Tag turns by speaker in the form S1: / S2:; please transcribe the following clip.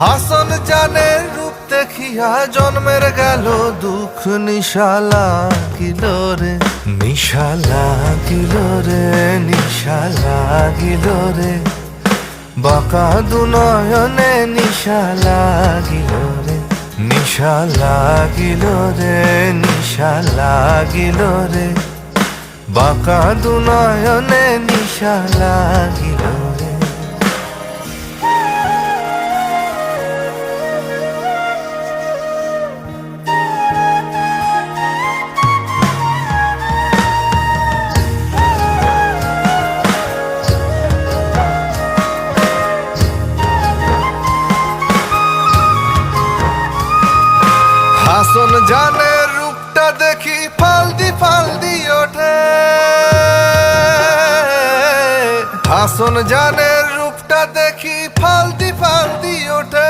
S1: হাসন জানের রূপ দেখিয়া জন্মের গেল দুঃখ নিশালা গিল রে, নিশালা গিল রে, নিশালা গিল রে, বাঁকা দুনয়নে নিশালা গিল রে, নিশালা গিল রে, নিশালা গিল রে, বাঁকা দুনয়নে নিশালা গিল রে। হাসন জানের রূপটা দেখি ফালদি ফালদি ওঠে, হাসন জানের রূপটা দেখি ফালদি ফালদি ওঠে।